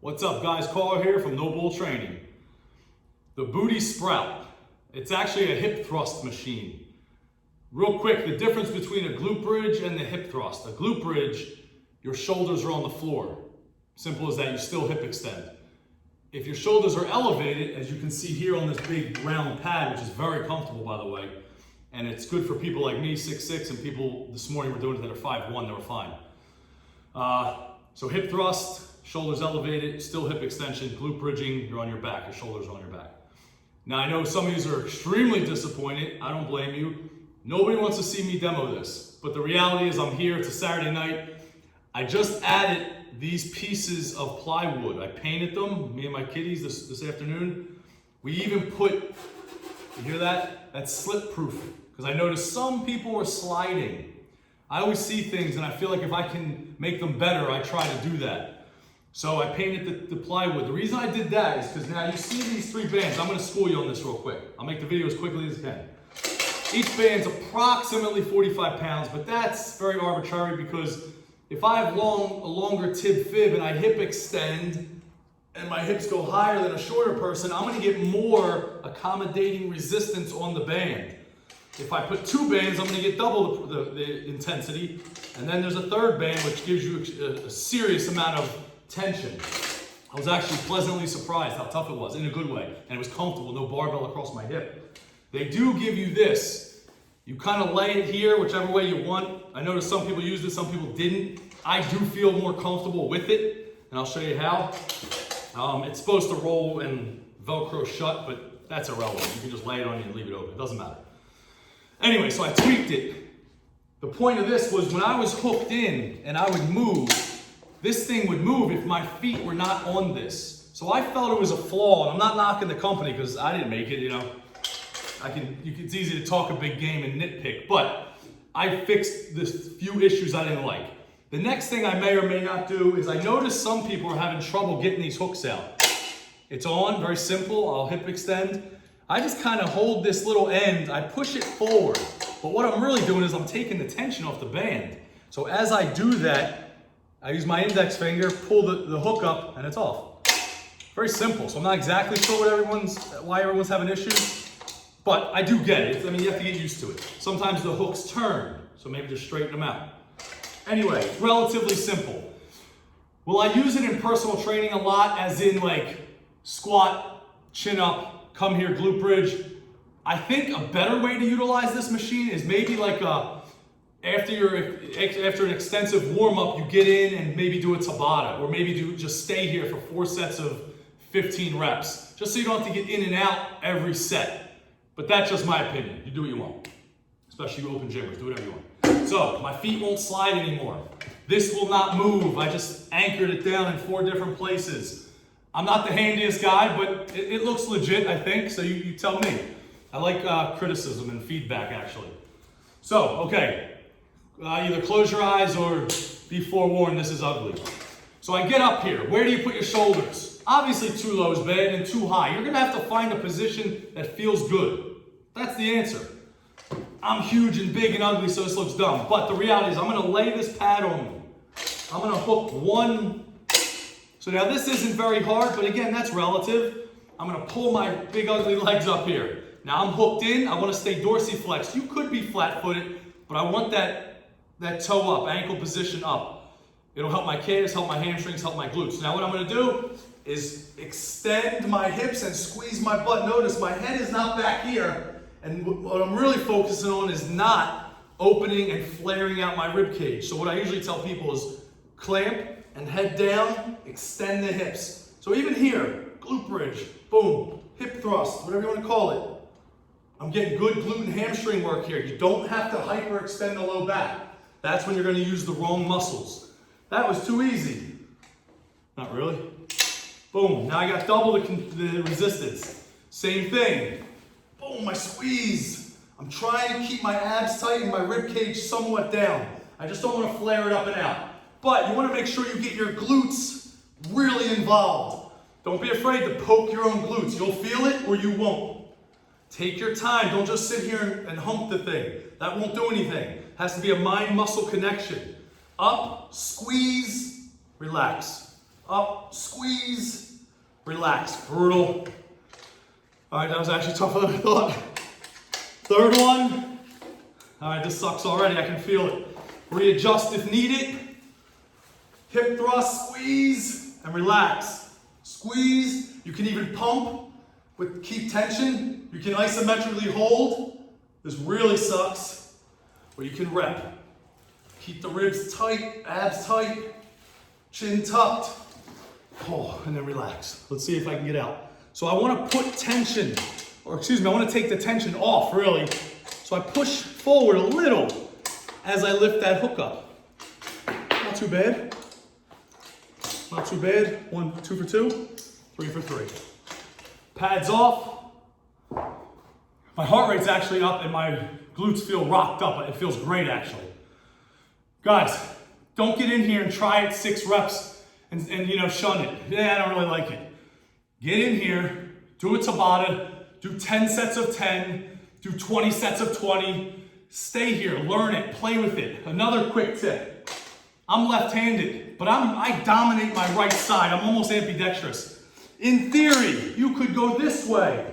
What's up guys, Caller here from No Bull Training. The Booty Sprout. It's actually a hip thrust machine. Real quick, the difference between a glute bridge and the hip thrust. A glute bridge, your shoulders are on the floor. Simple as that, you still hip extend. If your shoulders are elevated, as you can see here on this big round pad, which is very comfortable by the way, and it's good for people like me, 6'6", and people this morning were doing it that are 5'1", they were fine. So hip thrust, shoulders elevated, still hip extension, glute bridging, you're on your back, your shoulders are on your back. Now I know some of you are extremely disappointed, I don't blame you. Nobody wants to see me demo this, but the reality is I'm here, it's a Saturday night. I just added these pieces of plywood. I painted them, me and my kiddies this afternoon. We even put, you hear that? That's slip proof, because I noticed some people were sliding. I always see things and I feel like if I can make them better, I try to do that. So I painted the plywood. The reason I did that is because now you see these 3 bands. I'm going to school you on this real quick. I'll make the video as quickly as I can. Each band's approximately 45 pounds, but that's very arbitrary because if I have a longer tib fib and I hip extend and my hips go higher than a shorter person, I'm going to get more accommodating resistance on the band. If I put 2 bands, I'm going to get double the intensity. And then there's a 3rd band, which gives you a serious amount of tension. I was actually pleasantly surprised how tough it was, in a good way. And it was comfortable, no barbell across my hip. They do give you this. You kind of lay it here, whichever way you want. I noticed some people used it, some people didn't. I do feel more comfortable with it, and I'll show you how. It's supposed to roll and Velcro shut, but that's irrelevant. You can just lay it on you and leave it open. It doesn't matter. Anyway, so I tweaked it. The point of this was when I was hooked in and I would move, this thing would move if my feet were not on this. So I felt it was a flaw, and I'm not knocking the company because I didn't make it, you know. It's easy to talk a big game and nitpick, but I fixed this few issues I didn't like. The next thing I may or may not do is I noticed some people are having trouble getting these hooks out. It's on, very simple, I'll hip extend. I just kind of hold this little end, I push it forward. But what I'm really doing is I'm taking the tension off the band. So as I do that, I use my index finger, pull the hook up, and it's off. Very simple. So I'm not exactly sure why everyone's having issues, but I do get it. I mean, you have to get used to it. Sometimes the hooks turn, so maybe just straighten them out. Anyway, it's relatively simple. Will I use it in personal training a lot, as in like squat, chin up, come here, glute bridge? I think a better way to utilize this machine is maybe like after an extensive warm-up, you get in and maybe do a Tabata, or maybe just stay here for 4 sets of 15 reps, just so you don't have to get in and out every set. But that's just my opinion. You do what you want, especially you open gymmers, do whatever you want. So my feet won't slide anymore. This will not move. I just anchored it down in 4 different places. I'm not the handiest guy, but it looks legit, I think, so you tell me. I like criticism and feedback, actually. So, okay. Either close your eyes or be forewarned, this is ugly. So I get up here. Where do you put your shoulders? Obviously too low is bad and too high. You're gonna have to find a position that feels good. That's the answer. I'm huge and big and ugly, so this looks dumb. But the reality is I'm gonna lay this pad on me. I'm gonna hook one. So now this isn't very hard, but again, that's relative. I'm gonna pull my big ugly legs up here. Now I'm hooked in, I wanna stay dorsiflexed. You could be flat-footed, but I want that toe up, ankle position up. It'll help my calves, help my hamstrings, help my glutes. Now what I'm gonna do is extend my hips and squeeze my butt. Notice my head is not back here, and what I'm really focusing on is not opening and flaring out my rib cage. So what I usually tell people is clamp and head down, extend the hips. So even here, glute bridge, boom, hip thrust, whatever you wanna call it. I'm getting good glute and hamstring work here. You don't have to hyperextend the low back. That's when you're going to use the wrong muscles. That was too easy. Not really. Boom. Now I got double the resistance. Same thing. Boom, I squeeze. I'm trying to keep my abs tight and my rib cage somewhat down. I just don't want to flare it up and out. But you want to make sure you get your glutes really involved. Don't be afraid to poke your own glutes. You'll feel it or you won't. Take your time. Don't just sit here and hump the thing. That won't do anything. It has to be a mind-muscle connection. Up, squeeze, relax. up, squeeze, relax, brutal. All right, that was actually tougher than I thought. Third one. All right, this sucks already, I can feel it. Readjust if needed. Hip thrust, squeeze, and relax. Squeeze, you can even pump with keep tension. You can isometrically hold. This really sucks. Or you can rep. Keep the ribs tight, abs tight, chin tucked. Oh, and then relax. Let's see if I can get out. So I want to put tension, or excuse me, I want to take the tension off really. So I push forward a little as I lift that hook up. Not too bad. Not too bad. 1, 2 for 2, 3 for 3. Pads off. My heart rate's actually up and my glutes feel rocked up. It feels great actually. Guys, don't get in here and try it 6 reps and shun it. Yeah, I don't really like it. Get in here, do a Tabata, do 10 sets of 10, do 20 sets of 20. Stay here, learn it, play with it. Another quick tip. I'm left-handed, but I dominate my right side. I'm almost ambidextrous. In theory, you could go this way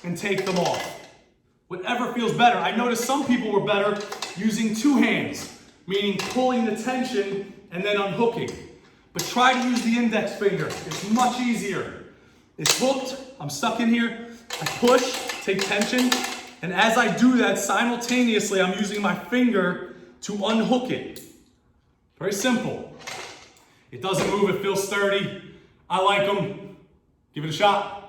and take them off. Whatever feels better. I noticed some people were better using 2 hands, meaning pulling the tension and then unhooking. But try to use the index finger. It's much easier. It's hooked, I'm stuck in here. I push, take tension, and as I do that, simultaneously, I'm using my finger to unhook it. Very simple. It doesn't move, it feels sturdy. I like them. Give it a shot.